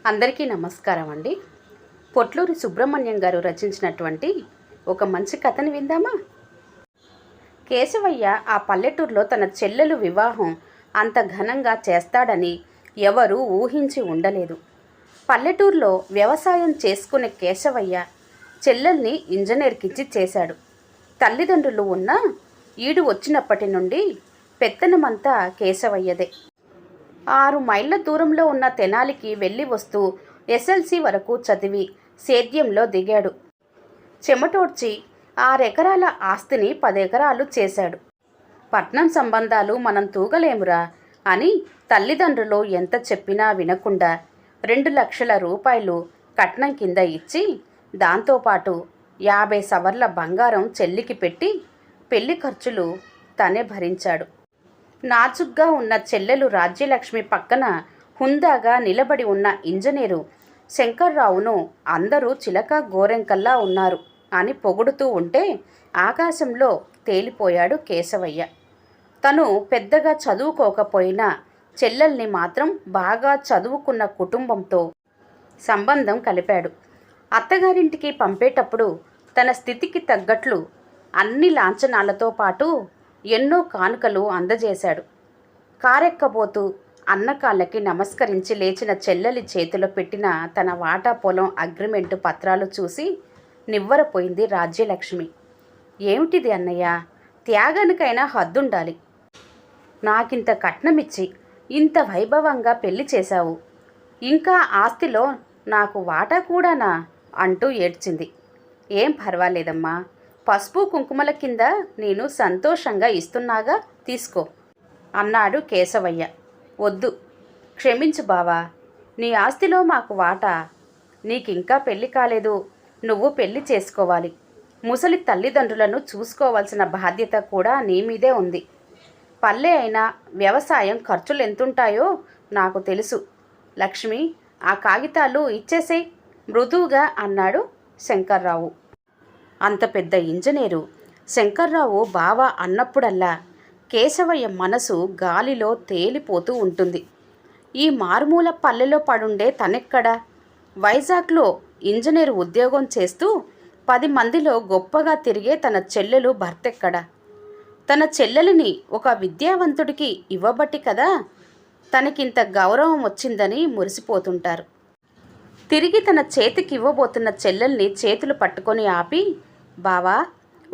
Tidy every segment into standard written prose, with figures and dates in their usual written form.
అందరికీ నమస్కారం అండి. పొట్లూరి సుబ్రహ్మణ్యం గారు రచించినటువంటి ఒక మంచి కథని విందామా? కేశవయ్య ఆ పల్లెటూరులో తన చెల్లెలు వివాహం అంత ఘనంగా చేస్తాడని ఎవరూ ఊహించి ఉండలేదు. పల్లెటూరులో వ్యవసాయం చేసుకునే కేశవయ్య చెల్లెల్ని ఇంజనీర్కిచ్చి చేశాడు. తల్లిదండ్రులు ఉన్నా ఈడు వచ్చినప్పటి నుండి పెత్తనమంతా కేశవయ్యదే. 6 మైళ్ళ దూరంలో ఉన్న తెనాలికి వెళ్ళి వస్తూ ఎస్ఎల్సి వరకు చదివి సేద్యంలో దిగాడు. చెమటోడ్చి 6 ఎకరాల ఆస్తిని 10 ఎకరాలు చేశాడు. పట్నం సంబంధాలు మనం తూగలేమురా అని తల్లిదండ్రులు ఎంత చెప్పినా వినకుండా 2 లక్షల రూపాయలు కట్నం కింద ఇచ్చి దాంతోపాటు 50 సవర్ల బంగారం చెల్లికి పెట్టి పెళ్లి ఖర్చులు తనే భరించాడు. నాజుగ్గా ఉన్న చెల్లెలు రాజ్యలక్ష్మి పక్కన హుందాగా నిలబడి ఉన్న ఇంజనీరు శంకర్రావును అందరూ చిలక గోరెంకల్లా ఉన్నారు అని పొగుడుతూ ఉంటే ఆకాశంలో తేలిపోయాడు కేశవయ్య. తను పెద్దగా చదువుకోకపోయినా చెల్లెల్ని మాత్రం బాగా చదువుకున్న కుటుంబంతో సంబంధం కలిపాడు. అత్తగారింటికి పంపేటప్పుడు తన స్థితికి తగ్గట్లు అన్ని లాంఛనాలతో పాటు ఎన్నో కానుకలు అందజేశాడు. కారెక్కబోతూ అన్నకాళ్ళకి నమస్కరించి లేచిన చెల్లెలి చేతిలో పెట్టిన తన వాటా పొలం అగ్రిమెంటు పత్రాలు చూసి నివ్వరపోయింది రాజ్యలక్ష్మి. ఏమిటిది అన్నయ్య, త్యాగానికైనా హద్దుండాలి. నాకింత కట్నమిచ్చి ఇంత వైభవంగా పెళ్లి చేశావు, ఇంకా ఆస్తిలో నాకు వాటా కూడానా అంటూ ఏడ్చింది. ఏం పర్వాలేదమ్మా, పసుపు కుంకుమల కింద నేను సంతోషంగా ఇస్తున్నాగా, తీసుకో అన్నాడు కేశవయ్య. వద్దు, క్షమించు బావా, నీ ఆస్తిలో మాకు వాటా. నీకింకా పెళ్లి కాలేదు, నువ్వు పెళ్లి చేసుకోవాలి. ముసలి తల్లిదండ్రులను చూసుకోవాల్సిన బాధ్యత కూడా నీ మీదే ఉంది. పల్లె అయినా వ్యవసాయం ఖర్చులు ఎంతుంటాయో నాకు తెలుసు. లక్ష్మి, ఆ కాగితాలు ఇచ్చేసేయ్ మృదువుగా అన్నాడు శంకర్రావు. అంత పెద్ద ఇంజనీరు శంకర్రావు బావ అన్నప్పుడల్లా కేశవయ్య మనసు గాలిలో తేలిపోతూ ఉంటుంది. ఈ మారుమూల పల్లెలో పడుండే తనెక్కడా? వైజాగ్లో ఇంజనీర్ ఉద్యోగం చేస్తూ 10 మందిలో గొప్పగా తిరిగే తన చెల్లెలు భర్తెక్కడా? తన చెల్లెలిని ఒక విద్యావంతుడికి ఇవ్వబట్టి కదా తనకింత గౌరవం వచ్చిందని మురిసిపోతుంటారు. తిరిగి తన చేతికి ఇవ్వబోతున్న చెల్లెల్ని చేతులు పట్టుకొని ఆపి, బావా,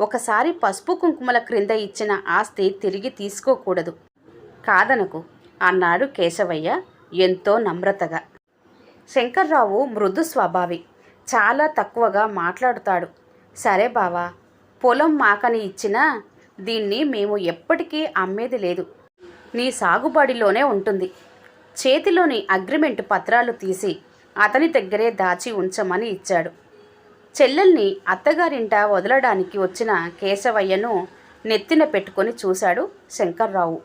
ఒకసారి పసుపు కుంకుమల క్రింద ఇచ్చిన ఆస్తి తిరిగి తీసుకోకూడదు, కాదనకు అన్నాడు కేశవయ్య ఎంతో నమ్రతగా. శంకర్రావు మృదు స్వభావి, చాలా తక్కువగా మాట్లాడుతాడు. సరే బావా, పొలం మాకని ఇచ్చినా దీన్ని మేము ఎప్పటికీ అమ్మేది లేదు, నీ సాగుబడిలోనే ఉంటుంది. చేతిలోని అగ్రిమెంటు పత్రాలు తీసి అతని దగ్గరే దాచి ఉంచమని ఇచ్చాడు. చెల్లెల్ని అత్తగారింట వదలడానికి వచ్చిన కేశవయ్యను నెత్తిన పెట్టుకొని చూశాడు శంకర్రావు.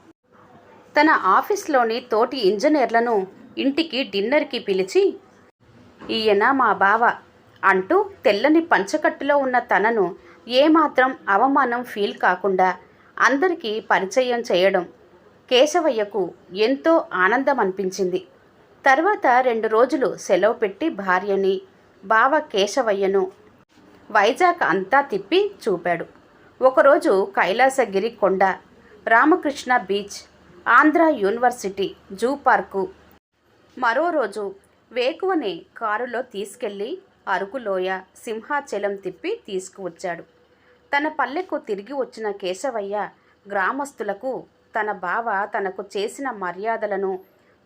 తన ఆఫీస్లోని తోటి ఇంజనీర్లను ఇంటికి డిన్నర్కి పిలిచి, ఈయన మా బావ అంటూ తెల్లని పంచకట్టులో ఉన్న తనను ఏమాత్రం అవమానం ఫీల్ కాకుండా అందరికీ పరిచయం చేయడం కేశవయ్యకు ఎంతో ఆనందం అనిపించింది. తర్వాత 2 రోజులు సెలవు పెట్టి భార్యని, బావ కేశవయ్యను వైజాగ్ అంతా తిప్పి చూపాడు. ఒకరోజు కైలాసగిరి కొండ, Ramakrishna beach, Andhra university, zoo park, మరో రోజు వేకువనే కారులో తీసుకెళ్ళి అరకులోయ, సింహాచలం తిప్పి తీసుకువచ్చాడు. తన పల్లెకు తిరిగి వచ్చిన కేశవయ్య గ్రామస్తులకు తన బావ తనకు చేసిన మర్యాదలను,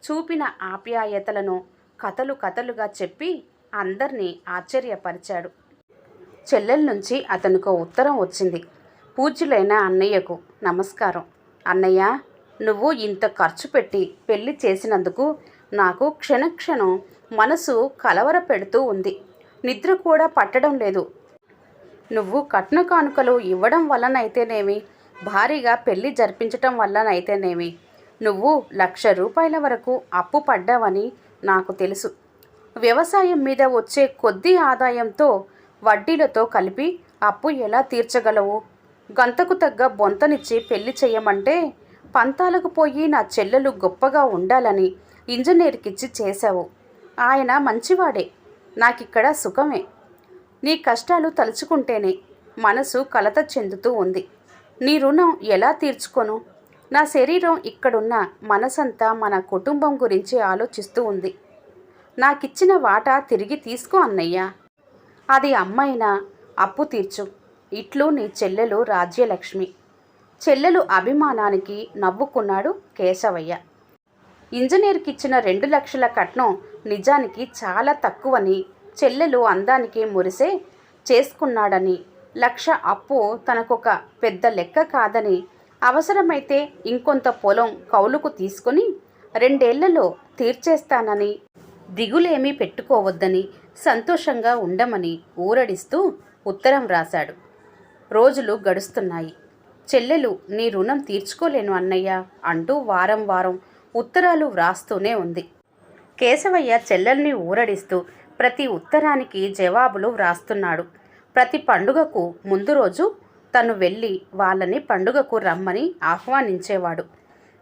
చూపిన ఆప్యాయతలను కథలుగా చెప్పి అందరినీ ఆశ్చర్యపరిచాడు. చెల్లెల నుంచి అతనికో ఉత్తరం వచ్చింది. పూజ్యులైన అన్నయ్యకు నమస్కారం. అన్నయ్య, నువ్వు ఇంత ఖర్చు పెట్టి పెళ్లి చేసినందుకు నాకు క్షణక్షణం మనసు కలవర పెడుతూ ఉంది. నిద్ర కూడా పట్టడం లేదు. నువ్వు కట్న కానుకలు ఇవ్వడం వల్లనైతేనేమి, భారీగా పెళ్లి జరిపించటం వల్లనైతేనేమి నువ్వు 1,00,000 రూపాయల వరకు అప్పు పడ్డావని నాకు తెలుసు. వ్యవసాయం మీద వచ్చే కొద్ది ఆదాయంతో వడ్డీలతో కలిపి అప్పు ఎలా తీర్చగలవు? గంతకు తగ్గ బొంతనిచ్చి పెళ్లి చెయ్యమంటే పంతాలకు పోయి నా చెల్లెలు గొప్పగా ఉండాలని ఇంజనీర్కిచ్చి చేశావు. ఆయన మంచివాడే, నాకిక్కడ సుఖమే. నీ కష్టాలు తలుచుకుంటేనే మనసు కలత చెందుతూ ఉంది. నీ రుణం ఎలా తీర్చుకోను? నా శరీరం ఇక్కడున్న మనసంతా మన కుటుంబం గురించి ఆలోచిస్తూ ఉంది. నాకిచ్చిన వాటా తిరిగి తీసుకో అన్నయ్య. అది అమ్మైనా అప్పు తీర్చు. ఇట్లు నీ చెల్లెలు రాజ్యలక్ష్మి. చెల్లెలు అభిమానానికి నవ్వుకున్నాడు కేశవయ్య. ఇంజనీర్కిచ్చిన 2 లక్షల కట్నం నిజానికి చాలా తక్కువని, చెల్లెలు అందానికి మురిసే చేసుకున్నాడని, 1,00,000 అప్పు తనకొక పెద్ద లెక్క కాదని, అవసరమైతే ఇంకొంత పొలం కౌలుకు తీసుకుని 2 ఏళ్లలో తీర్చేస్తానని, దిగులేమీ పెట్టుకోవద్దని, సంతోషంగా ఉండమని ఊరడిస్తూ ఉత్తరం రాశాడు. రోజులు గడుస్తున్నాయి. చెల్లెలు నీ రుణం తీర్చుకోలేను అన్నయ్య అంటూ వారం వారం ఉత్తరాలు వ్రాస్తూనే ఉంది. కేశవయ్య చెల్లెల్ని ఊరడిస్తూ ప్రతి ఉత్తరానికి జవాబులు వ్రాస్తున్నాడు. ప్రతి పండుగకు ముందు రోజు తను వెళ్ళి వాళ్ళని పండుగకు రమ్మని ఆహ్వానించేవాడు.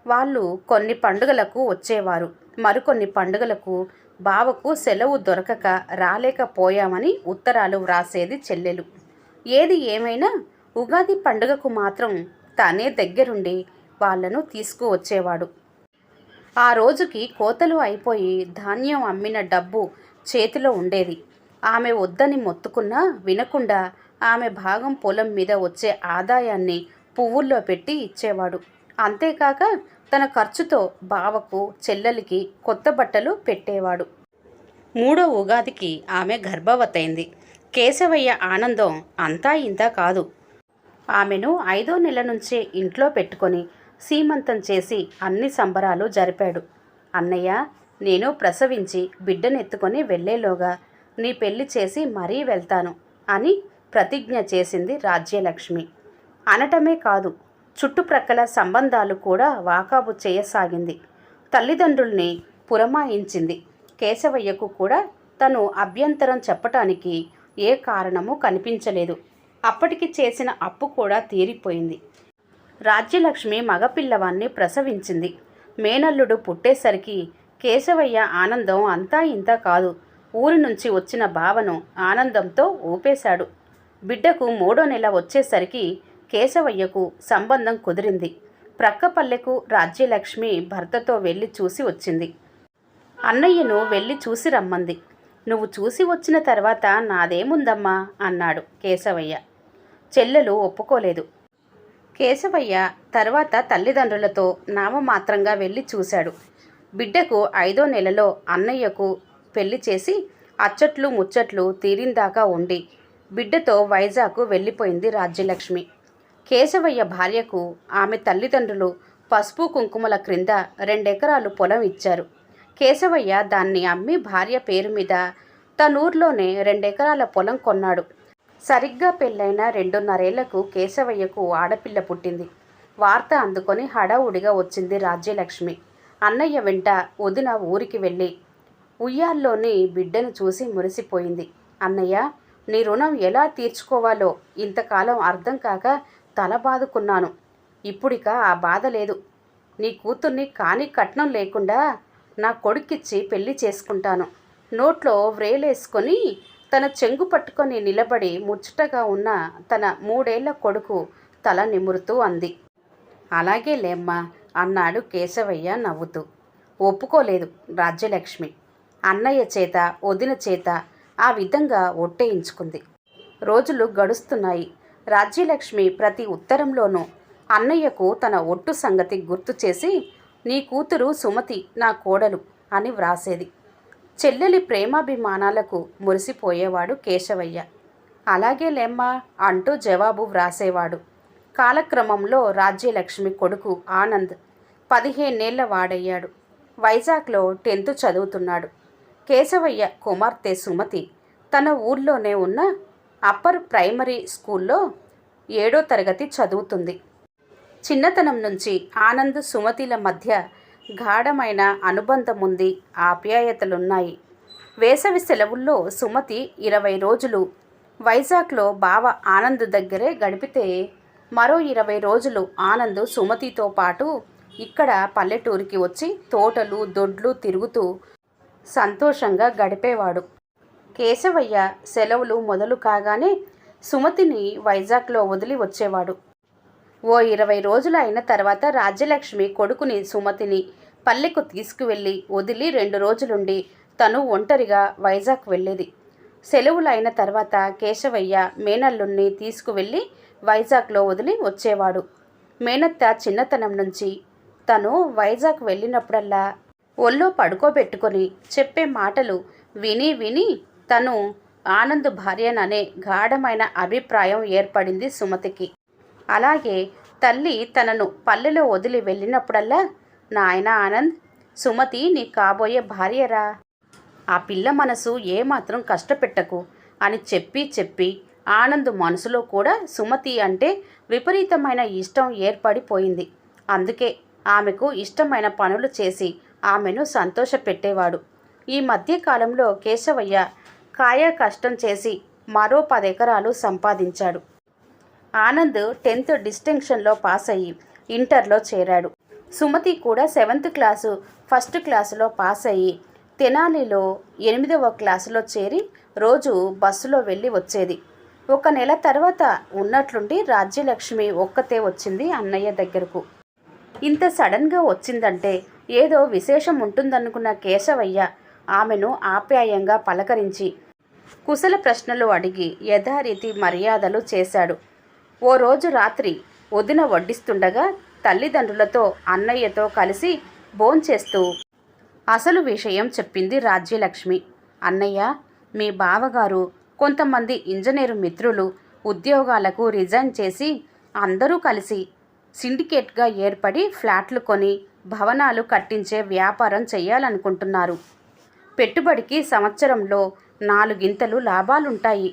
వాళ్ళు కొన్ని పండుగలకు వచ్చేవారు. మరికొన్ని పండుగలకు బావకు సెలవు దొరకక రాలేకపోయామని ఉత్తరాలు వ్రాసేది చెల్లెలు. ఏది ఏమైనా ఉగాది పండుగకు మాత్రం తనే దగ్గరుండి వాళ్లను తీసుకువచ్చేవాడు. ఆ రోజుకి కోతలు అయిపోయి ధాన్యం అమ్మిన డబ్బు చేతిలో ఉండేది. ఆమె వద్దని మొత్తుకున్నా వినకుండా ఆమె భాగం పొలం మీద వచ్చే ఆదాయాన్ని పువ్వుల్లో పెట్టి ఇచ్చేవాడు. అంతేకాక తన ఖర్చుతో బావకు చెల్లెలికి కొత్త బట్టలు పెట్టేవాడు. 3వ ఉగాదికి ఆమె గర్భవతైంది. కేశవయ్య ఆనందం అంతా ఇంత కాదు. ఆమెను 5వ నెల నుంచే ఇంట్లో పెట్టుకొని సీమంతం చేసి అన్ని సంబరాలు జరిపాడు. అన్నయ్య, నేను ప్రసవించి బిడ్డనెత్తుకొని వెళ్లేలోగా నీ పెళ్లి చేసి మరీ వెళ్తాను అని ప్రతిజ్ఞ చేసింది రాజ్యలక్ష్మి. అనటమే కాదు, చుట్టుప్రక్కల సంబంధాలు కూడా వాకాబు చేయసాగింది. తల్లిదండ్రుల్ని పురమాయించింది. కేశవయ్యకు కూడా తను అభ్యంతరం చెప్పటానికి ఏ కారణము కనిపించలేదు. అప్పటికి చేసిన అప్పు కూడా తీరిపోయింది. రాజ్యలక్ష్మి మగపిల్లవాన్ని ప్రసవించింది. మేనల్లుడు పుట్టేసరికి కేశవయ్య ఆనందం అంతా ఇంత కాదు. ఊరి నుంచి వచ్చిన బావను ఆనందంతో ఊపేశాడు. బిడ్డకు 3వ నెల వచ్చేసరికి కేశవయ్యకు సంబంధం కుదిరింది. ప్రక్కపల్లెకు రాజ్యలక్ష్మి భర్తతో వెళ్ళి చూసి వచ్చింది. అన్నయ్యను వెళ్ళి చూసి రమ్మంది. నువ్వు చూసి వచ్చిన తర్వాత నాదేముందమ్మా అన్నాడు కేశవయ్య. చెల్లెలు ఒప్పుకోలేదు. కేశవయ్య తర్వాత తల్లిదండ్రులతో నామమాత్రంగా వెళ్ళి చూశాడు. బిడ్డకు 5వ నెలలో అన్నయ్యకు పెళ్లి చేసి అచ్చట్లు ముచ్చట్లు తీరిందాకా ఉండి బిడ్డతో వైజాగ్కు వెళ్ళిపోయింది రాజ్యలక్ష్మి. కేశవయ్య భార్యకు ఆమె తల్లిదండ్రులు పసుపు కుంకుమల క్రింద 2 ఎకరాలు పొలం ఇచ్చారు. కేశవయ్య దాన్ని అమ్మి భార్య పేరు మీద తనూర్లోనే 2 ఎకరాల పొలం కొన్నాడు. సరిగ్గా పెళ్ళైన 2.5 ఏళ్లకు కేశవయ్యకు ఆడపిల్ల పుట్టింది. వార్త అందుకొని హడావుడిగా వచ్చింది రాజ్యలక్ష్మి. అన్నయ్య వెంట వదిన ఊరికి వెళ్ళి ఉయ్యాల్లోని బిడ్డను చూసి మురిసిపోయింది. అన్నయ్య, నీ రుణం ఎలా తీర్చుకోవాలో ఇంతకాలం అర్థం కాక తల బాదుకున్నాను. ఇప్పుడిక ఆ బాధ లేదు. నీ కూతుర్ని కాని కట్నం లేకుండా నా కొడుకిచ్చి పెళ్లి చేసుకుంటాను. నోట్లో వ్రేలేసుకొని తన చెంగు పట్టుకొని నిలబడి ముచ్చటగా ఉన్న తన 3 ఏళ్ల కొడుకు తల నిమురుతూ అంది. అలాగే లేమ్మా అన్నాడు కేశవయ్య నవ్వుతూ. ఒప్పుకోలేదు రాజ్యలక్ష్మి. అన్నయ్య చేత వదిన చేత ఆ విధంగా ఒట్టేయించుకుంది. రోజులు గడుస్తున్నాయి. రాజ్యలక్ష్మి ప్రతి ఉత్తరంలోనూ అన్నయ్యకు తన ఒట్టు సంగతి గుర్తు చేసి నీ కూతురు సుమతి నా కోడలు అని వ్రాసేది. చెల్లెలి ప్రేమాభిమానాలకు మురిసిపోయేవాడు కేశవయ్య. అలాగే లేమ్మా అంటూ జవాబు వ్రాసేవాడు. కాలక్రమంలో రాజ్యలక్ష్మి కొడుకు ఆనంద్ 15 ఏళ్ల వాడయ్యాడు. వైజాగ్లో 10th చదువుతున్నాడు. కేశవయ్య కుమార్తె సుమతి తన ఊర్లోనే ఉన్న అప్పర్ ప్రైమరీ స్కూల్లో 7వ తరగతి చదువుతుంది. చిన్నతనం నుంచి ఆనంద్ సుమతిల మధ్య గాఢమైన అనుబంధం ఉంది, ఆప్యాయతలున్నాయి. వేసవి సెలవుల్లో సుమతి 20 రోజులు వైజాగ్లో బావ ఆనంద్ దగ్గరే గడిపితే మరో 20 రోజులు ఆనంద్ సుమతితో పాటు ఇక్కడ పల్లెటూరికి వచ్చి తోటలు దొడ్లు తిరుగుతూ సంతోషంగా గడిపేవాడు. కేశవయ్య సెలవులు మొదలు కాగానే సుమతిని వైజాగ్లో వదిలి వచ్చేవాడు. ఓ 20 రోజులు అయిన తర్వాత రాజ్యలక్ష్మి కొడుకుని సుమతిని పల్లెకు తీసుకువెళ్ళి వదిలి 2 రోజులుండి తను ఒంటరిగా వైజాగ్ వెళ్ళేది. సెలవులు అయిన తర్వాత కేశవయ్య మేనల్లుణ్ణి తీసుకువెళ్ళి వైజాగ్లో వదిలి వచ్చేవాడు. మేనత్త చిన్నతనం నుంచి తను వైజాగ్ వెళ్ళినప్పుడల్లా ఒళ్ళో పడుకోబెట్టుకొని చెప్పే మాటలు విని విని తను ఆనంద్ భార్యననే గాఢమైన అభిప్రాయం ఏర్పడింది సుమతికి. అలాగే తల్లి తనను పల్లెలో వదిలి వెళ్ళినప్పుడల్లా, నాయనా ఆనంద్, సుమతి నీ కాబోయే భార్యరా, ఆ పిల్ల మనసు ఏమాత్రం కష్టపెట్టకు అని చెప్పి చెప్పి ఆనంద్ మనసులో కూడా సుమతి అంటే విపరీతమైన ఇష్టం ఏర్పడిపోయింది. అందుకే ఆమెకు ఇష్టమైన పనులు చేసి ఆమెను సంతోషపెట్టేవాడు. ఈ మధ్యకాలంలో కేశవయ్య కాయ కష్టం చేసి మరో 10 ఎకరాలు సంపాదించాడు. ఆనంద్ 10th డిస్టింక్షన్లో పాస్ అయ్యి ఇంటర్లో చేరాడు. సుమతి కూడా 7th క్లాసు ఫస్ట్ క్లాసులో పాస్ అయ్యి తెనాలిలో 8వ క్లాసులో చేరి రోజు బస్సులో వెళ్ళి వచ్చేది. 1 నెల తర్వాత ఉన్నట్లుండి రాజ్యలక్ష్మి ఒక్కతే వచ్చింది అన్నయ్య దగ్గరకు. ఇంత సడన్గా వచ్చిందంటే ఏదో విశేషం ఉంటుందనుకున్న కేశవయ్య ఆమెను ఆప్యాయంగా పలకరించి కుశల ప్రశ్నలు అడిగి యథారీతి మర్యాదలు చేశాడు. ఓ రోజు రాత్రి వదిన వడ్డిస్తుండగా తల్లిదండ్రులతో అన్నయ్యతో కలిసి భోంచేస్తూ అసలు విషయం చెప్పింది రాజ్యలక్ష్మి. అన్నయ్య, మీ బావగారు కొంతమంది ఇంజనీరు మిత్రులు ఉద్యోగాలకు రిజైన్ చేసి అందరూ కలిసి సిండికేట్గా ఏర్పడి ఫ్లాట్లు కొని భవనాలు కట్టించే వ్యాపారం చేయాలనుకుంటున్నారు. పెట్టుబడికి సంవత్సరంలో 4 లాభాలుంటాయి.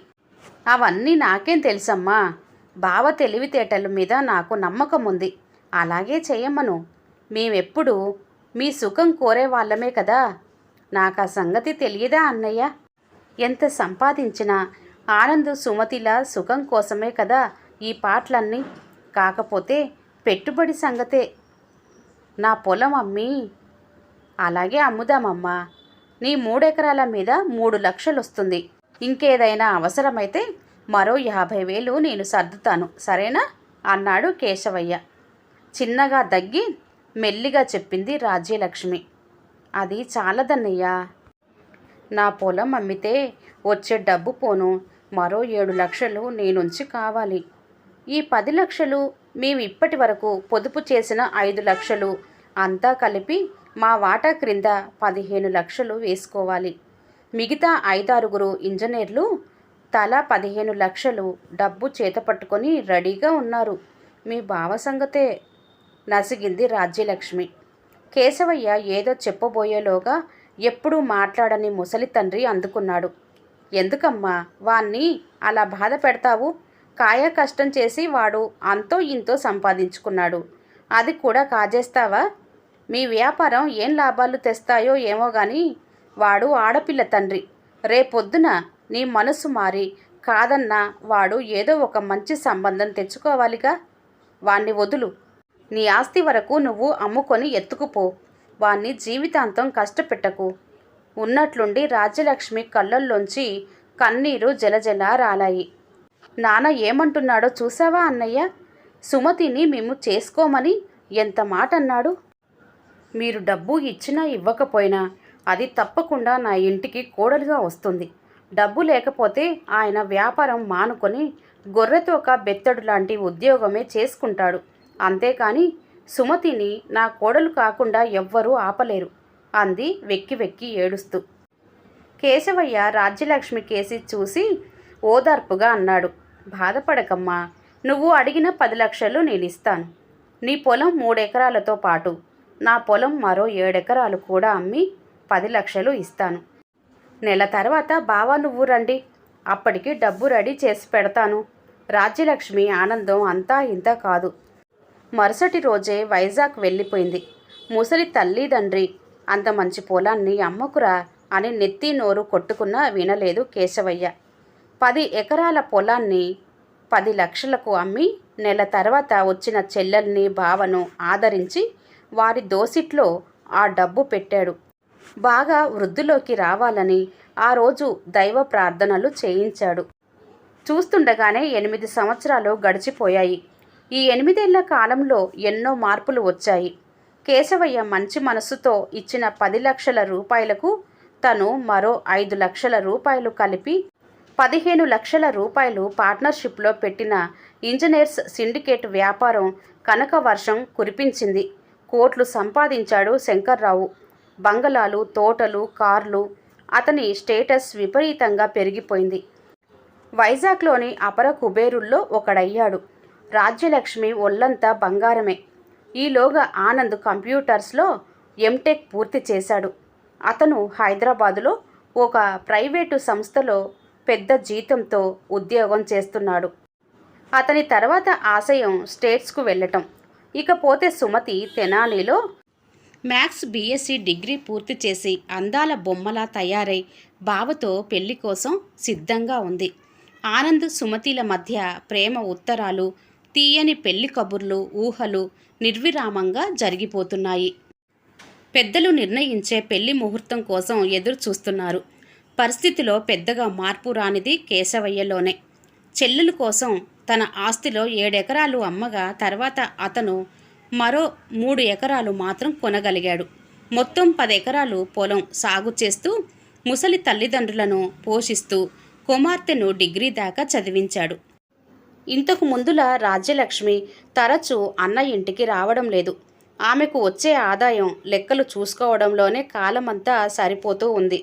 అవన్నీ నాకేం తెలుసమ్మా, బావ తెలివితేటల మీద నాకు నమ్మకం ఉంది. అలాగే చేయమ్మను. మేమెప్పుడు మీ సుఖం కోరేవాళ్ళమే కదా. నాకు ఆ సంగతి తెలియదా అన్నయ్య? ఎంత సంపాదించినా ఆనంద్ సుమతిల సుఖం కోసమే కదా ఈ పాటలన్నీ. కాకపోతే పెట్టుబడి సంగతే. నా పొలం అమ్మి అలాగే అమ్ముదామమ్మా. నీ 3 ఎకరాల మీద 3 లక్షలు వస్తుంది. ఇంకేదైనా అవసరమైతే మరో 50,000 నేను సర్దుతాను, సరేనా అన్నాడు కేశవయ్య. చిన్నగా దగ్గి మెల్లిగా చెప్పింది రాజ్యలక్ష్మి. అది చాలదన్నయ్యా. నా పొలం అమ్మితే వచ్చే డబ్బు పోను మరో 7 లక్షలు నేనుంచి కావాలి. ఈ 10 లక్షలు మేము ఇప్పటి వరకు పొదుపు చేసిన 5 లక్షలు అంతా కలిపి మా వాటా క్రింద 15 లక్షలు వేసుకోవాలి. మిగతా 5-6 ఇంజనీర్లు తలా 15 లక్షలు డబ్బు చేతపట్టుకొని రెడీగా ఉన్నారు. మీ బావ సంగతే నసిగింది రాజ్యలక్ష్మి. కేశవయ్య ఏదో చెప్పబోయేలోగా ఎప్పుడూ మాట్లాడని ముసలి తండ్రి అందుకున్నాడు. ఎందుకమ్మా వాణ్ణి అలా బాధ పెడతావు? కాయ కష్టం చేసి వాడు అంతో ఇంతో సంపాదించుకున్నాడు. అది కూడా కాజేస్తావా? మీ వ్యాపారం ఏం లాభాలు తెస్తాయో ఏమో కానీ వాడు ఆడపిల్ల తండ్రి. రేపొద్దున నీ మనసు మారి కాదన్నా వాడు ఏదో ఒక మంచి సంబంధం తెచ్చుకోవాలిగా. వాణ్ణి వదులు. నీ ఆస్తి వరకు నువ్వు అమ్ముకొని ఎత్తుకుపో. వాణ్ణి జీవితాంతం కష్టపెట్టకు. ఉన్నట్లుండి రాజ్యలక్ష్మి కళ్ళల్లోంచి కన్నీరు జలజల రాలాయి. నాన్న ఏమంటున్నాడో చూసావా అన్నయ్య? సుమతిని మేము చేసుకోమని ఎంత మాట అన్నాడు. మీరు డబ్బు ఇచ్చినా ఇవ్వకపోయినా అది తప్పకుండా నా ఇంటికి కోడలుగా వస్తుంది. డబ్బు లేకపోతే ఆయన వ్యాపారం మానుకొని గొర్రెతోక బెత్తడు లాంటి ఉద్యోగమే చేసుకుంటాడు. అంతేకాని సుమతిని నా కోడలు కాకుండా ఎవ్వరూ ఆపలేరు అంది వెక్కి వెక్కి ఏడుస్తూ. కేశవయ్య రాజ్యలక్ష్మి కేసి చూసి ఓదార్పుగా అన్నాడు. బాధపడకమ్మా, నువ్వు అడిగిన 10 లక్షలు నేనిస్తాను. నీ పొలం 3 ఎకరాలతో పాటు నా పొలం మరో 7 ఎకరాలు కూడా అమ్మి 10 లక్షలు ఇస్తాను. నెల తర్వాత బావా నువ్వు రండి, అప్పటికి డబ్బు రెడీ చేసి పెడతాను. రాజ్యలక్ష్మి ఆనందం అంతా ఇంత కాదు. మరుసటి రోజే వైజాగ్ వెళ్ళిపోయింది. ముసలి తల్లిదండ్రి అంత మంచి పొలాన్ని అమ్మకురా అని నెత్తి నోరు కొట్టుకున్నా వినలేదు కేశవయ్య. 10 ఎకరాల పొలాన్ని 10 లక్షలకు అమ్మి నెల తర్వాత వచ్చిన చెల్లెల్ని బావను ఆదరించి వారి దోసిట్లో ఆ డబ్బు పెట్టాడు. బాగా వృద్ధిలోకి రావాలని ఆ రోజు దైవ ప్రార్థనలు చేయించాడు. చూస్తుండగానే 8 సంవత్సరాలు గడిచిపోయాయి. ఈ 8 ఏళ్ల కాలంలో ఎన్నో మార్పులు వచ్చాయి. కేశవయ్య మంచి మనస్సుతో ఇచ్చిన 10 లక్షల రూపాయలకు తను మరో 5 లక్షల రూపాయలు కలిపి 15 లక్షల రూపాయలు పార్ట్నర్షిప్లో పెట్టిన ఇంజనీర్స్ సిండికేట్ వ్యాపారం కనక వర్షం కురిపించింది. కోట్లు సంపాదించాడు శంకర్రావు. బంగళాలు, తోటలు, కార్లు. అతని స్టేటస్ విపరీతంగా పెరిగిపోయింది. వైజాగ్లోని అపర కుబేరుల్లో ఒకడయ్యాడు. రాజ్యలక్ష్మి ఒళ్ళంతా బంగారమే. ఈలోగా ఆనంద్ కంప్యూటర్స్లో ఎంటెక్ పూర్తి చేశాడు. అతను హైదరాబాదులో ఒక ప్రైవేటు సంస్థలో పెద్ద జీతంతో ఉద్యోగం చేస్తున్నాడు. అతని తర్వాత ఆశయం స్టేట్స్కు వెళ్ళటం. ఇకపోతే సుమతి తెనాలిలో మ్యాథ్స్ బీఎస్సీ డిగ్రీ పూర్తి చేసి అందాల బొమ్మలా తయారై బావతో పెళ్లి కోసం సిద్ధంగా ఉంది. ఆనంద్ సుమతిల మధ్య ప్రేమ ఉత్తరాలు, తీయని పెళ్లి కబుర్లు, ఊహలు నిర్విరామంగా జరిగిపోతున్నాయి. పెద్దలు నిర్ణయించే పెళ్లి ముహూర్తం కోసం ఎదురు చూస్తున్నారు. పరిస్థితిలో పెద్దగా మార్పు రానిది కేశవయ్యలోనే. చెల్లెలు కోసం తన ఆస్తిలో 7 ఎకరాలు అమ్మగా తర్వాత అతను మరో 3 ఎకరాలు మాత్రం కొనగలిగాడు. మొత్తం 10 ఎకరాలు పొలం సాగు చేస్తూ ముసలి తల్లిదండ్రులను పోషిస్తూ కుమార్తెను డిగ్రీ దాకా చదివించాడు. ఇంతకు ముందులా రాజ్యలక్ష్మి తరచూ అన్న ఇంటికి రావడం లేదు. ఆమెకు వచ్చే ఆదాయం లెక్కలు చూసుకోవడంలోనే కాలమంతా సరిపోతూ ఉంది.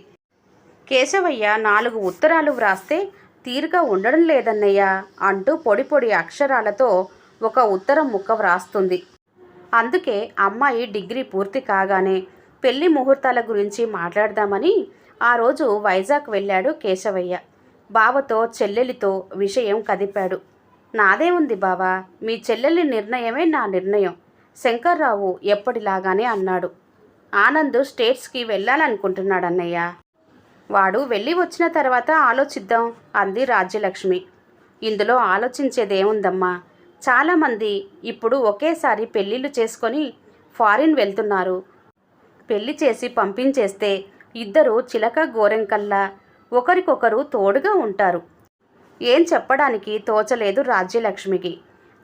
కేశవయ్య 4 ఉత్తరాలు వ్రాస్తే తీరుగా ఉండడం లేదన్నయ్య అంటూ పొడి పొడి అక్షరాలతో ఒక ఉత్తరం ముక్క వ్రాస్తుంది. అందుకే అమ్మాయి డిగ్రీ పూర్తి కాగానే పెళ్లి ముహూర్తాల గురించి మాట్లాడదామని ఆ రోజు వైజాగ్ వెళ్ళాడు కేశవయ్య. బావతో చెల్లెలితో విషయం కదిపాడు. నాదే ఉంది బావా, మీ చెల్లెలి నిర్ణయమే నా నిర్ణయం. శంకర్రావు ఎప్పటిలాగానే అన్నాడు. ఆనంద్ స్టేట్స్కి వెళ్ళాలనుకుంటున్నాడన్నయ్య. వాడు వెళ్ళి వచ్చిన తర్వాత ఆలోచిద్దాం అంది రాజ్యలక్ష్మి. ఇందులో ఆలోచించేదేముందమ్మా, చాలామంది ఇప్పుడు ఒకేసారి పెళ్ళిళ్ళు చేసుకొని ఫారిన్ వెళ్తున్నారు. పెళ్లి చేసి పంపించేస్తే ఇద్దరు చిలక గోరెంకల్లా ఒకరికొకరు తోడుగా ఉంటారు. ఏం చెప్పడానికి తోచలేదు రాజ్యలక్ష్మికి.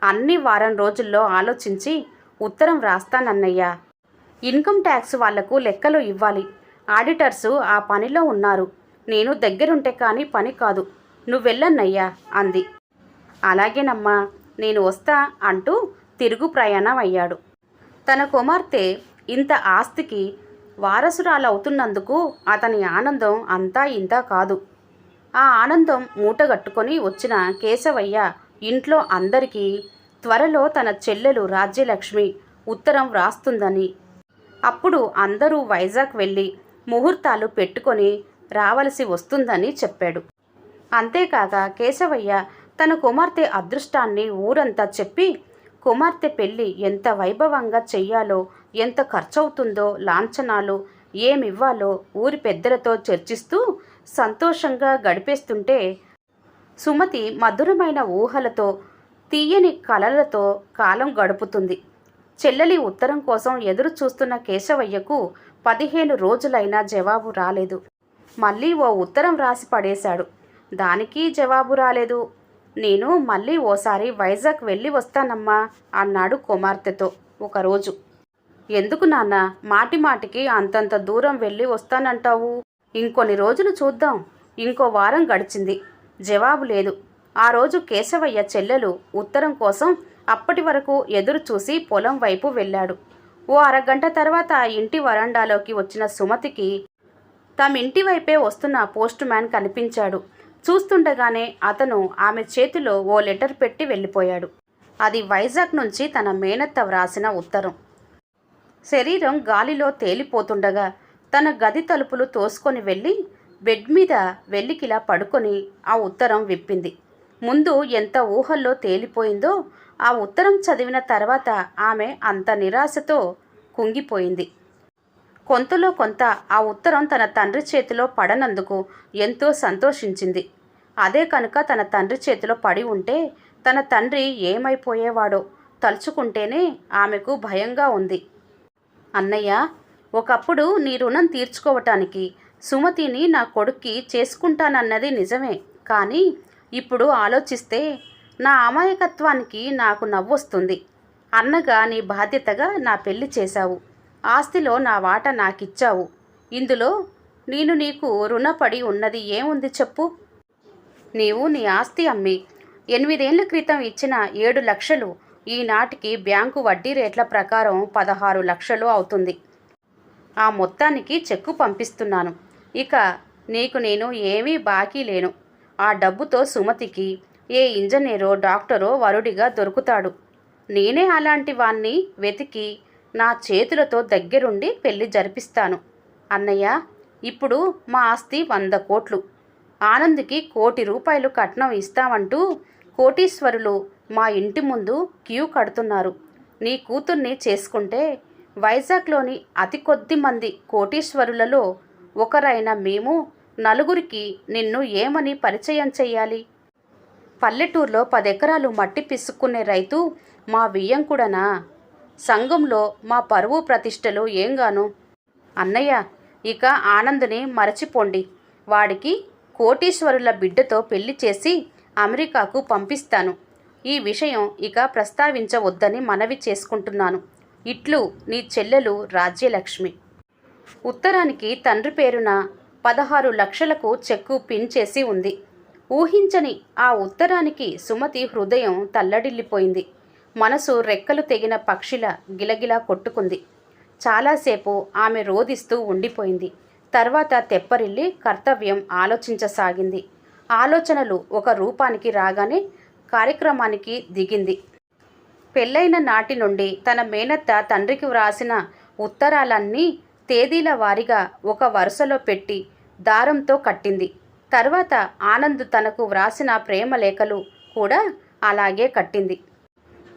అన్ని వారం రోజుల్లో ఆలోచించి ఉత్తరం రాస్తానన్నయ్యా. ఇన్కమ్ ట్యాక్స్ వాళ్లకు లెక్కలు ఇవ్వాలి. ఆడిటర్సు ఆ పనిలో ఉన్నారు. నేను దగ్గరుంటే కానీ పని కాదు. నువ్వెళ్ళన్నయ్యా అంది. అలాగేనమ్మా, నేను వస్తా అంటూ తిరుగు ప్రయాణం అయ్యాడు. తన కుమార్తె ఇంత ఆస్తికి వారసురాలవుతున్నందుకు అతని ఆనందం అంతా ఇంతా కాదు. ఆ ఆనందం మూటగట్టుకొని వచ్చిన కేశవయ్య ఇంట్లో అందరికీ త్వరలో తన చెల్లెలు రాజ్యలక్ష్మి ఉత్తరం వ్రాస్తుందని, అప్పుడు అందరూ వైజాగ్ వెళ్ళి ముహూర్తాలు పెట్టుకొని రావలసి వస్తుందని చెప్పాడు. అంతేకాక కేశవయ్య తన కుమార్తె అదృష్టాన్ని ఊరంతా చెప్పి కుమార్తె పెళ్ళి ఎంత వైభవంగా చెయ్యాలో, ఎంత ఖర్చవుతుందో, లాంఛనాలు ఏమివ్వాలో ఊరి పెద్దలతో చర్చిస్తూ సంతోషంగా గడిపేస్తుంటే సుమతి మధురమైన ఊహలతో, తీయని కలలతో కాలం గడుపుతుంది. చెల్లెలి ఉత్తరం కోసం ఎదురు చూస్తున్న కేశవయ్యకు 15 రోజులైనా జవాబు రాలేదు. మళ్ళీ ఓ ఉత్తరం రాసి పడేశాడు. దానికి జవాబు రాలేదు. నేను మళ్ళీ ఓసారి వైజాగ్ వెళ్ళి వస్తానమ్మా అన్నాడు కుమార్తెతో ఒకరోజు. ఎందుకు నాన్న మాటి మాటికి అంతంత దూరం వెళ్ళి వస్తానంటావు? ఇంకొన్ని రోజులు చూద్దాం. ఇంకో వారం గడిచింది. జవాబు లేదు. ఆ రోజు కేశవయ్య చెల్లెలు ఉత్తరం కోసం అప్పటి వరకు ఎదురు చూసి పొలం వైపు వెళ్ళాడు. ఓ అరగంట తర్వాత ఇంటి వరండాలోకి వచ్చిన సుమతికి తమింటి వైపే వస్తున్న పోస్ట్ మ్యాన్ కనిపించాడు. చూస్తుండగానే అతను ఆమె చేతిలో ఓ లెటర్ పెట్టి వెళ్ళిపోయాడు. అది వైజాగ్ నుంచి తన మేనత్త వ్రాసిన ఉత్తరం. శరీరం గాలిలో తేలిపోతుండగా తన గది తలుపులు తోసుకొని వెళ్ళి బెడ్ మీద వెల్లికిలా పడుకొని ఆ ఉత్తరం విప్పింది. ముందు ఎంత ఊహల్లో తేలిపోయిందో ఆ ఉత్తరం చదివిన తర్వాత ఆమె అంత నిరాశతో కుంగిపోయింది. కొంతలో కొంత ఆ ఉత్తరం తన తండ్రి చేతిలో పడనందుకు ఎంతో సంతోషించింది. అదే కనుక తన తండ్రి చేతిలో పడి ఉంటే తన తండ్రి ఏమైపోయేవాడో తలుచుకుంటేనే ఆమెకు భయంగా ఉంది. అన్నయ్య, ఒకప్పుడు నీ రుణం తీర్చుకోవటానికి సుమతిని నా కొడుక్కి చేసుకుంటానన్నది నిజమే. కానీ ఇప్పుడు ఆలోచిస్తే నా అమాయకత్వానికి నాకు నవ్వొస్తుంది. అన్నగా నీ బాధ్యతగా నా పెళ్లి చేశావు. ఆస్తిలో నా వాటా నాకిచ్చావు. ఇందులో నేను నీకు రుణపడి ఉన్నది ఏముంది చెప్పు? నీవు నీ ఆస్తి అమ్మి 8 ఏళ్ల క్రితం ఇచ్చిన 7 లక్షలు ఈనాటికి బ్యాంకు వడ్డీ రేట్ల ప్రకారం 16 లక్షలు అవుతుంది. ఆ మొత్తానికి చెక్కు పంపిస్తున్నాను. ఇక నీకు నేను ఏమీ బాకీ లేను. ఆ డబ్బుతో సుమతికి ఏ ఇంజనీరో డాక్టరో వరుడిగా దొరుకుతాడు. నేనే అలాంటి వాణ్ణి వెతికి నా చేతులతో దగ్గరుండి పెళ్లి జరిపిస్తాను. అన్నయ్య, ఇప్పుడు మా ఆస్తి 100 కోట్లు. ఆనంద్కి ₹1,00,00,000 కట్నం ఇస్తామంటూ కోటీశ్వరులు మా ఇంటి ముందు క్యూ కడుతున్నారు. నీ కూతుర్ని చేసుకుంటే వైజాగ్లోని అతి కొద్ది మంది కోటీశ్వరులలో ఒకరైన మేము నలుగురికి నిన్ను ఏమని పరిచయం చెయ్యాలి? పల్లెటూరులో 10 ఎకరాలు మట్టి పిసుక్కునే రైతు మా వియ్యంకుడనా? సంఘంలో మా పరువు ప్రతిష్టలు ఏంగాను? అన్నయ్య, ఇక ఆనంద్ని మరచిపోండి. వాడికి కోటీశ్వరుల బిడ్డతో పెళ్లి చేసి అమెరికాకు పంపిస్తాను. ఈ విషయం ఇక ప్రస్తావించవద్దని మనవి చేసుకుంటున్నాను. ఇట్లు నీ చెల్లెలు రాజ్యలక్ష్మి. ఉత్తరానికి తండ్రి పేరున 16 లక్షలకు చెక్కు పిన్ చేసి ఉంది. ఊహించని ఆ ఉత్తరానికి సుమతి హృదయం తల్లడిల్లిపోయింది. మనసు రెక్కలు తెగిన పక్షిలా గిలగిలా కొట్టుకుంది. చాలాసేపు ఆమె రోదిస్తూ ఉండిపోయింది. తర్వాత తెప్పరిల్లి కర్తవ్యం ఆలోచించసాగింది. ఆలోచనలు ఒక రూపానికి రాగానే కార్యక్రమానికి దిగింది. పెళ్ళైన నాటి నుండి తన మేనత్త తండ్రికి వ్రాసిన ఉత్తరాలన్నీ తేదీల వారీగా ఒక వరుసలో పెట్టి దారంతో కట్టింది. తర్వాత ఆనంద్ తనకు వ్రాసిన ప్రేమలేఖలు కూడా అలాగే కట్టింది.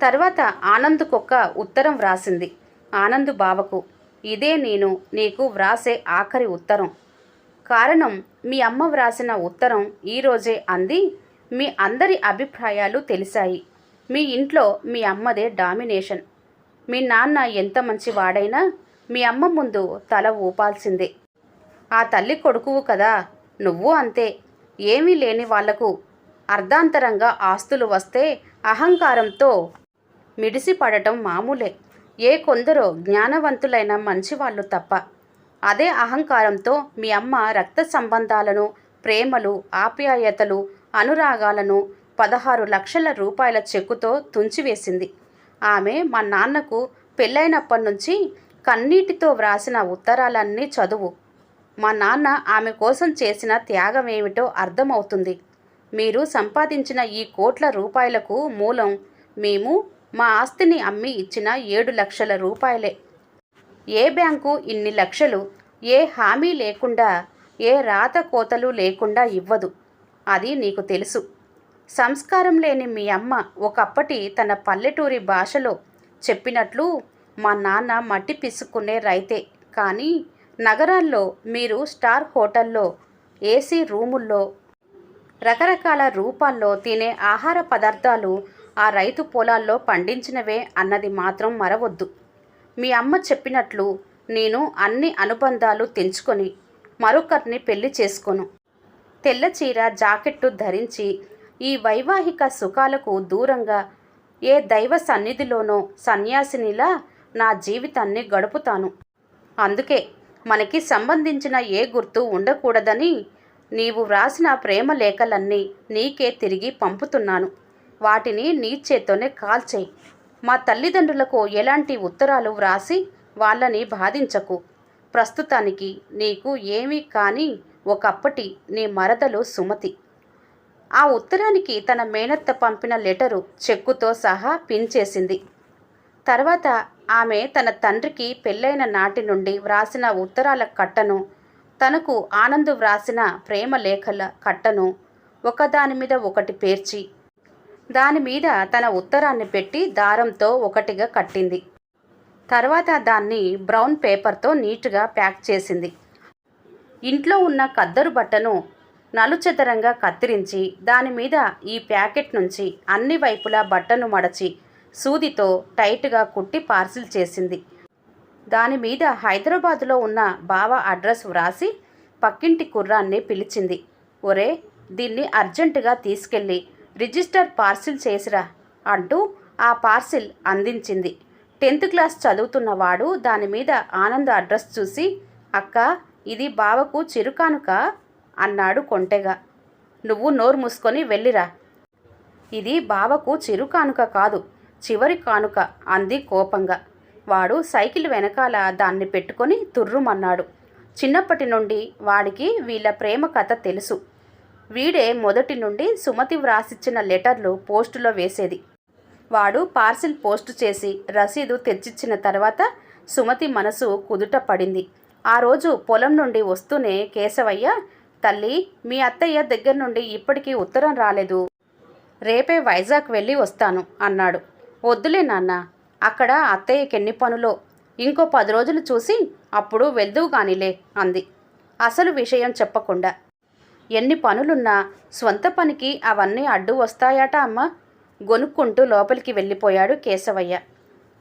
తర్వాత ఆనంద్కొక్క ఉత్తరం వ్రాసింది. ఆనంద్ బావకు, ఇదే నేను నీకు వ్రాసే ఆఖరి ఉత్తరం. కారణం, మీ అమ్మ వ్రాసిన ఉత్తరం ఈరోజే అంది. మీ అందరి అభిప్రాయాలు తెలిసాయి. మీ ఇంట్లో మీ అమ్మదే డామినేషన్. మీ నాన్న ఎంత మంచివాడైనా మీ అమ్మ ముందు తల ఊపాల్సిందే. ఆ తల్లి కొడుకువు కదా, నువ్వు అంతే. ఏమీ లేని వాళ్లకు అర్ధాంతరంగా ఆస్తులు వస్తే అహంకారంతో మిడిసిపడటం మామూలే. ఏ కొందరో జ్ఞానవంతులైన మంచివాళ్ళు తప్ప. అదే అహంకారంతో మీ అమ్మ రక్త సంబంధాలను, ప్రేమలు, ఆప్యాయతలు, అనురాగాలను 16 లక్షల రూపాయల చెక్కుతో తుంచివేసింది. ఆమె మా నాన్నకు పెళ్ళైనప్పటి నుంచి కన్నీటితో వ్రాసిన ఉత్తరాలన్నీ చదువు. మా నాన్న ఆమె కోసం చేసిన త్యాగమేమిటో అర్థమవుతుంది. మీరు సంపాదించిన ఈ కోట్ల రూపాయలకు మూలం మేము మా ఆస్తిని అమ్మి ఇచ్చిన 7 లక్షల రూపాయలే. ఏ బ్యాంకు ఇన్ని లక్షలు ఏ హామీ లేకుండా, ఏ రాత కోతలు లేకుండా ఇవ్వదు. అది నీకు తెలుసు. సంస్కారం లేని మీ అమ్మ ఒకప్పటి తన పల్లెటూరి భాషలో చెప్పినట్లు మా నాన్న మట్టి పిసుక్కునే రైతే. కానీ నగరాల్లో మీరు స్టార్ హోటల్లో, ఏసీ రూముల్లో, రకరకాల రూపాల్లో తినే ఆహార పదార్థాలు ఆ రైతు పొలాల్లో పండించినవే అన్నది మాత్రం మరవద్దు. మీ అమ్మ చెప్పినట్లు నేను అన్ని అనుబంధాలు తెంచుకొని మరొకరిని పెళ్లి చేసుకోను. తెల్ల చీర, జాకెట్టు ధరించి ఈ వైవాహిక సుఖాలకు దూరంగా ఏ దైవ సన్నిధిలోనో సన్యాసినిలా నా జీవితాన్ని గడుపుతాను. అందుకే మనకి సంబంధించిన ఏ గుర్తు ఉండకూడదని నీవు వ్రాసిన ప్రేమ లేఖలన్నీ నీకే తిరిగి పంపుతున్నాను. వాటిని నీ చేత్తోనే కాల్చేయి. మా తల్లిదండ్రులకు ఎలాంటి ఉత్తరాలు వ్రాసి వాళ్ళని బాధించకు. ప్రస్తుతానికి నీకు ఏమీ కాని ఒకప్పటి నీ మరదలు సుమతి. ఆ ఉత్తరానికి తన మేనత్త పంపిన లెటరు చెక్కుతో సహా పిన్ చేసింది. తర్వాత ఆమె తన తండ్రికి పెళ్ళైన నాటి నుండి వ్రాసిన ఉత్తరాల కట్టను, తనకు ఆనంద్ వ్రాసిన ప్రేమ లేఖల కట్టను ఒకదాని మీద ఒకటి పేర్చి దానిమీద తన ఉత్తరాన్ని పెట్టి దారంతో ఒకటిగా కట్టింది. తర్వాత దాన్ని బ్రౌన్ పేపర్తో నీట్గా ప్యాక్ చేసింది. ఇంట్లో ఉన్న కద్దరు బట్టను నలుచెదరంగా కత్తిరించి దానిమీద ఈ ప్యాకెట్ నుంచి అన్ని వైపులా బట్టను మడచి సూదితో టైట్గా కుట్టి పార్సిల్ చేసింది. దాని మీద హైదరాబాదులో ఉన్న బావ అడ్రస్ వ్రాసి పక్కింటి కుర్రాన్ని పిలిచింది. ఒరే, దీన్ని అర్జెంటుగా తీసుకెళ్ళి రిజిస్టర్ పార్సిల్ చేసిరా అంటూ ఆ పార్సిల్ అందించింది. 10th క్లాస్ చదువుతున్నవాడు దాని మీద ఆనంద్ అడ్రస్ చూసి, అక్క, ఇది బావకు చిరుకానుక అన్నాడు కొంటెగా. నువ్వు నోరు మూసుకొని వెళ్ళిరా. ఇది బావకు చిరుకానుక కాదు, చివరి కానుక అంది కోపంగా. వాడు సైకిల్ వెనకాల దాన్ని పెట్టుకొని తుర్రుమన్నాడు. చిన్నప్పటి నుండి వాడికి వీళ్ళ ప్రేమ కథ తెలుసు. వీడే మొదటి నుండి సుమతి వ్రాసిచ్చిన లెటర్లు పోస్టులో వేసేది. వాడు పార్సిల్ పోస్టు చేసి రసీదు తెచ్చిచ్చిన తర్వాత సుమతి మనసు కుదుట పడింది. ఆ రోజు పొలం నుండి వస్తూనే కేశవయ్య, తల్లి, మీ అత్తయ్య దగ్గర నుండి ఇప్పటికీ ఉత్తరం రాలేదు. రేపే వైజాగ్ వెళ్ళి వస్తాను అన్నాడు. వద్దులే నాన్న, అక్కడ అత్తయ్యకెన్ని పనులో, ఇంకో 10 రోజులు చూసి అప్పుడు వెళ్దువు గానిలే అంది అసలు విషయం చెప్పకుండా. ఎన్ని పనులున్నా స్వంత పనికి అవన్నీ అడ్డు వస్తాయట అమ్మ. గొనుక్కుంటూ లోపలికి వెళ్ళిపోయాడు కేశవయ్య.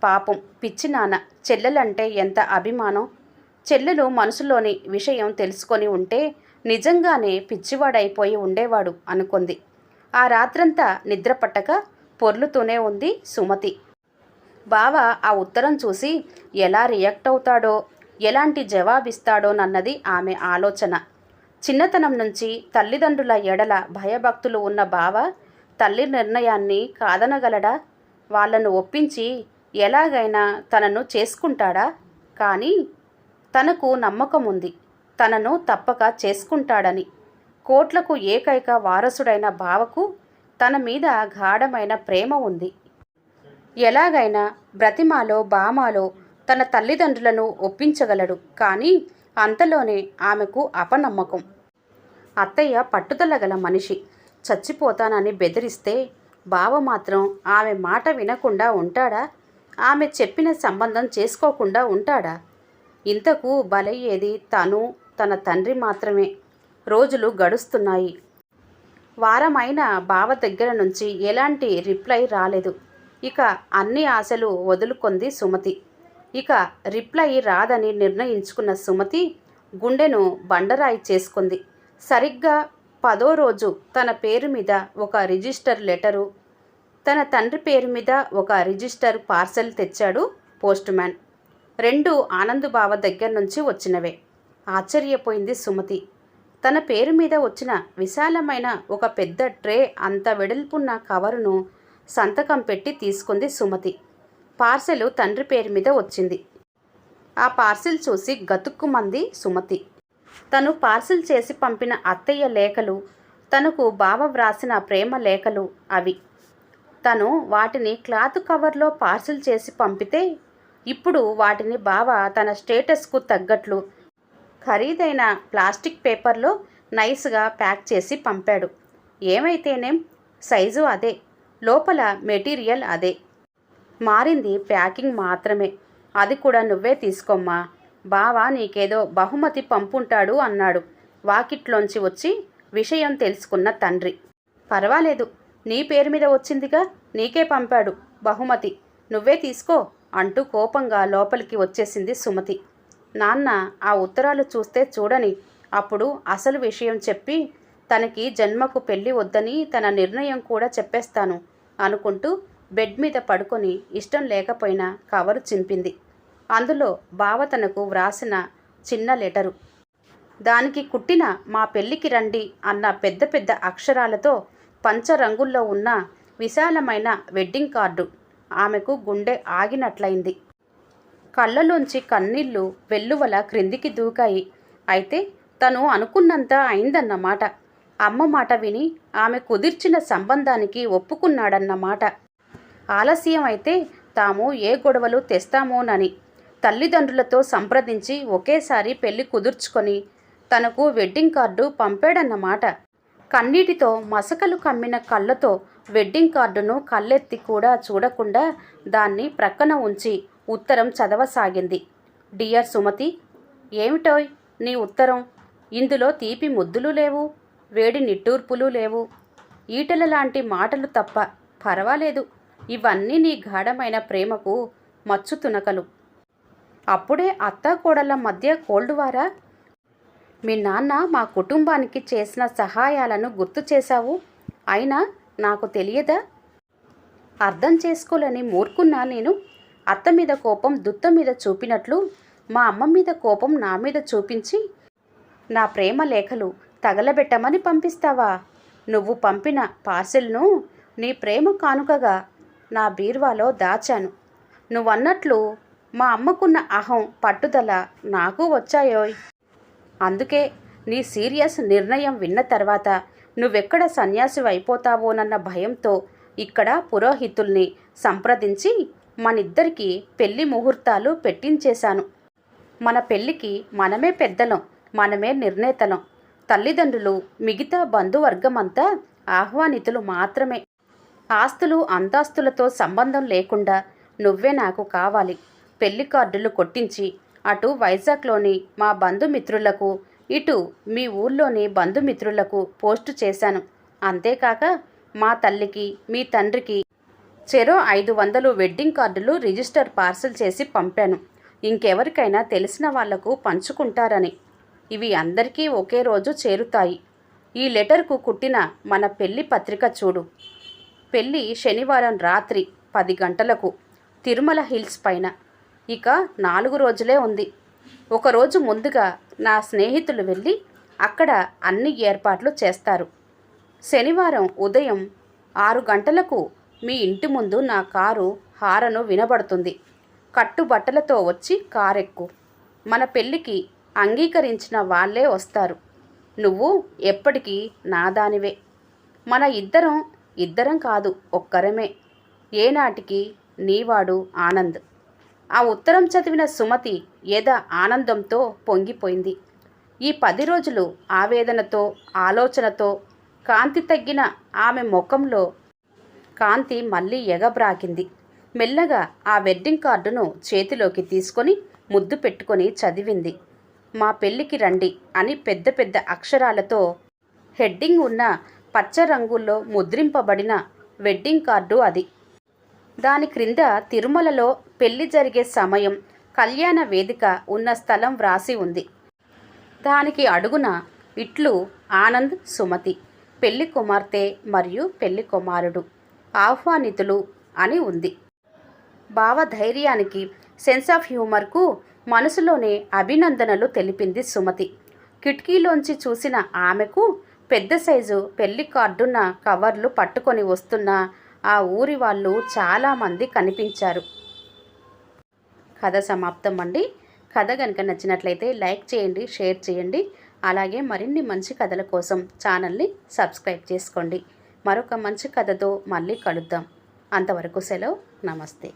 పాపం పిచ్చి నాన్న, చెల్లెలంటే ఎంత అభిమానం. చెల్లెలు మనసులోని విషయం తెలుసుకొని ఉంటే నిజంగానే పిచ్చివాడైపోయి ఉండేవాడు అనుకుంది. ఆ రాత్రంతా నిద్ర పట్టక పొర్లుతూనే ఉంది సుమతి. బావ ఆ ఉత్తరం చూసి ఎలా రియాక్ట్ అవుతాడో, ఎలాంటి జవాబిస్తాడోనన్నది ఆమె ఆలోచన. చిన్నతనం నుంచి తల్లిదండ్రుల ఎడల భయభక్తులు ఉన్న బావ తల్లి నిర్ణయాన్ని కాదనగలడా? వాళ్లను ఒప్పించి ఎలాగైనా తనను చేసుకుంటాడా? కానీ తనకు నమ్మకం ఉంది, తనను తప్పక చేసుకుంటాడని. కోట్లకు ఏకైక వారసుడైన బావకు తన మీద గాఢమైన ప్రేమ ఉంది. ఎలాగైనా బ్రతిమాలో బామాలో తన తల్లిదండ్రులను ఒప్పించగలడు. కానీ అంతలోనే ఆమెకు అపనమ్మకం. అత్తయ్య పట్టుదల గల మనిషి. చచ్చిపోతానని బెదిరిస్తే బావ మాత్రం ఆమె మాట వినకుండా ఉంటాడా? ఆమె చెప్పిన సంబంధం చేసుకోకుండా ఉంటాడా? ఇంతకు బలయ్యేది తను, తన తండ్రి మాత్రమే. రోజులు గడుస్తున్నాయి. వారమైన బావ దగ్గర నుంచి ఎలాంటి రిప్లై రాలేదు. ఇక అన్ని ఆశలు వదులుకొంది సుమతి. ఇక రిప్లై రాదని నిర్ణయించుకున్న సుమతి గుండెను బండరాయి చేసుకుంది. సరిగ్గా 10వ రోజు తన పేరు మీద ఒక రిజిస్టర్ లెటరు, తన తండ్రి పేరు మీద ఒక రిజిస్టర్ పార్సెల్ తెచ్చాడు పోస్టుమ్యాన్. 2 ఆనంద్ బావ దగ్గర నుంచి వచ్చినవే. ఆశ్చర్యపోయింది సుమతి. తన పేరు మీద వచ్చిన విశాలమైన ఒక పెద్ద ట్రే అంత వెడల్పున్న కవరును సంతకం పెట్టి తీసుకుంది సుమతి. పార్సెలు తండ్రి పేరు మీద వచ్చింది. ఆ పార్సిల్ చూసి గతుక్కుమంది సుమతి. తను పార్సిల్ చేసి పంపిన అత్తయ్య లేఖలు, తనకు బావ వ్రాసిన ప్రేమ లేఖలు అవి. తను వాటిని క్లాత్ కవర్లో పార్సిల్ చేసి పంపితే ఇప్పుడు వాటిని బావ తన స్టేటస్కు తగ్గట్లు ఖరీదైన ప్లాస్టిక్ పేపర్లో నైస్గా ప్యాక్ చేసి పంపాడు. ఏమైతేనేం, సైజు అదే, లోపల మెటీరియల్ అదే. మారింది ప్యాకింగ్ మాత్రమే. అది కూడా నువ్వే తీసుకోమ్మా, బావ నీకేదో బహుమతి పంపుంటాడు అన్నాడు వాకిట్లోంచి వచ్చి విషయం తెలుసుకున్న తండ్రి. పర్వాలేదు, నీ పేరు మీద వచ్చిందిగా, నీకే పంపాడు బహుమతి, నువ్వే తీసుకో అంటూ కోపంగా లోపలికి వచ్చేసింది సుమతి. నాన్న ఆ ఉత్తరాలు చూస్తే చూడని, అప్పుడు అసలు విషయం చెప్పి తనకి జన్మకు పెళ్ళి వద్దని తన నిర్ణయం కూడా చెప్పేస్తాను అనుకుంటూ బెడ్ మీద పడుకొని ఇష్టం లేకపోయినా కవరు చింపింది. అందులో బావ తనకు వ్రాసిన చిన్న లెటరు. దానికి కుట్టిన మా పెళ్ళికి రండి అన్న పెద్ద పెద్ద అక్షరాలతో పంచరంగుల్లో ఉన్న విశాలమైన వెడ్డింగ్ కార్డు. ఆమెకు గుండె ఆగినట్లయింది. కళ్ళలోంచి కన్నీళ్లు వెల్లువల క్రిందికి దూకాయి. అయితే తను అనుకున్నంత అయిందన్నమాట. అమ్మ మాట విని ఆమె కుదిర్చిన సంబంధానికి ఒప్పుకున్నాడన్నమాట. ఆలస్యం అయితే తాము ఏ గొడవలు తెస్తామోనని తల్లిదండ్రులతో సంప్రదించి ఒకేసారి పెళ్లి కుదుర్చుకొని తనకు వెడ్డింగ్ కార్డు పంపాడన్నమాట. కన్నీటితో మసకలు కమ్మిన కళ్ళతో వెడ్డింగ్ కార్డును కళ్ళెత్తి కూడా చూడకుండా దాన్ని ప్రక్కన ఉంచి ఉత్తరం చదవసాగింది. డియర్ సుమతి, ఏమిటోయ్ నీ ఉత్తరం? ఇందులో తీపి ముద్దులు లేవు, వేడి నిట్టూర్పులు లేవు, ఈటల లాంటి మాటలు తప్ప. పర్వాలేదు, ఇవన్నీ నీ గాఢమైన ప్రేమకు మచ్చు తునకలు. అప్పుడే అత్తాకోడళ్ళ మధ్య కోల్డ్ వారా? మీ నాన్న మా కుటుంబానికి చేసిన సహాయాలను గుర్తు చేశావు, అయినా నాకు తెలియదా? అర్థం చేసుకోలేని మూర్ఖున్నా నేను? అత్త మీద కోపం దుత్త మీద చూపినట్లు మా అమ్మ మీద కోపం నా మీద చూపించి నా ప్రేమ లేఖలు తగలబెట్టమని పంపిస్తావా? నువ్వు పంపిన పార్సిల్ను నీ ప్రేమ కానుకగా నా బీరువాలో దాచాను. నువ్వన్నట్లు మా అమ్మకున్న అహం పట్టుదల నాకు వచ్చాయోయ్. అందుకే నీ సీరియస్ నిర్ణయం విన్న తర్వాత నువ్వెక్కడ సన్యాసి అయిపోతావోనన్న భయంతో ఇక్కడ పురోహితుల్ని సంప్రదించి మనిద్దరికీ పెళ్లి ముహూర్తాలు పెట్టించేశాను. మన పెళ్ళికి మనమే పెద్దలం, మనమే నిర్ణేతలం. తల్లిదండ్రులు, మిగతా బంధువర్గమంతా ఆహ్వానితులు మాత్రమే. ఆస్తులు అంతాస్తులతో సంబంధం లేకుండా నువ్వే నాకు కావాలి. పెళ్లి కార్డులు కొట్టించి అటు వైజాగ్లోని మా బంధుమిత్రులకు, ఇటు మీ ఊళ్ళోని బంధుమిత్రులకు పోస్టు చేశాను. అంతేకాక మా తల్లికి మీ తండ్రికి చెరో 500 వెడ్డింగ్ కార్డులు రిజిస్టర్ పార్సల్ చేసి పంపాను. ఇంకెవరికైనా తెలిసిన వాళ్లకు పంచుకుంటారని. ఇవి అందరికీ ఒకే రోజు చేరుతాయి. ఈ లెటర్కు కుట్టిన మన పెళ్లి పత్రిక చూడు. పెళ్ళి శనివారం రాత్రి 10 గంటలకు తిరుమల హిల్స్ పైన. ఇక 4 రోజులే ఉంది. ఒకరోజు ముందుగా నా స్నేహితులు వెళ్ళి అక్కడ అన్ని ఏర్పాట్లు చేస్తారు. శనివారం ఉదయం 6 గంటలకు మీ ఇంటి ముందు నా కారు హారను వినబడుతుంది. కట్టుబట్టలతో వచ్చి కారెక్కు. మన పెళ్ళికి అంగీకరించిన వాళ్ళే వస్తారు. నువ్వు ఎప్పటికీ నాదానివే. మన ఇద్దరం కాదు, ఒక్కరమే. ఏనాటికి నీవాడు ఆనంద్. ఆ ఉత్తరం చదివిన సుమతి ఏదో ఆనందంతో పొంగిపోయింది. ఈ 10 రోజులు ఆవేదనతో, ఆలోచనతో కాంతి తగ్గిన ఆమె ముఖంలో కాంతి మళ్ళీ ఎగబ్రాకింది. మెల్లగా ఆ వెడ్డింగ్ కార్డును చేతిలోకి తీసుకొని ముద్దు పెట్టుకొని చదివింది. మా పెళ్ళికి రండి అని పెద్ద పెద్ద అక్షరాలతో హెడ్డింగ్ ఉన్న పచ్చ రంగుల్లో ముద్రింపబడిన వెడ్డింగ్ కార్డు అది. దాని క్రింద తిరుమలలో పెళ్లి జరిగే సమయం, కళ్యాణ వేదిక ఉన్న స్థలం వ్రాసి ఉంది. దానికి అడుగున ఇట్లు ఆనంద్, సుమతి, పెళ్లి కుమార్తె మరియు పెళ్లి కుమారుడు ఆహ్వానితులు అని ఉంది. భావధైర్యానికి, సెన్స్ ఆఫ్ హ్యూమర్కు మనసులోనే అభినందనలు తెలిపింది సుమతి. కిటికీలోంచి చూసిన ఆమెకు పెద్ద సైజు పెళ్లి కార్డున్న కవర్లు పట్టుకొని వస్తున్న ఆ ఊరి వాళ్ళు చాలామంది కనిపించారు. కథ సమాప్తం అండి. కథ కనుక నచ్చినట్లయితే లైక్ చేయండి, షేర్ చేయండి. అలాగే మరిన్ని మంచి కథల కోసం ఛానల్ని సబ్స్క్రైబ్ చేసుకోండి. మరొక మంచి కథతో మళ్ళీ కలుద్దాం. అంతవరకు సెలవు. నమస్తే.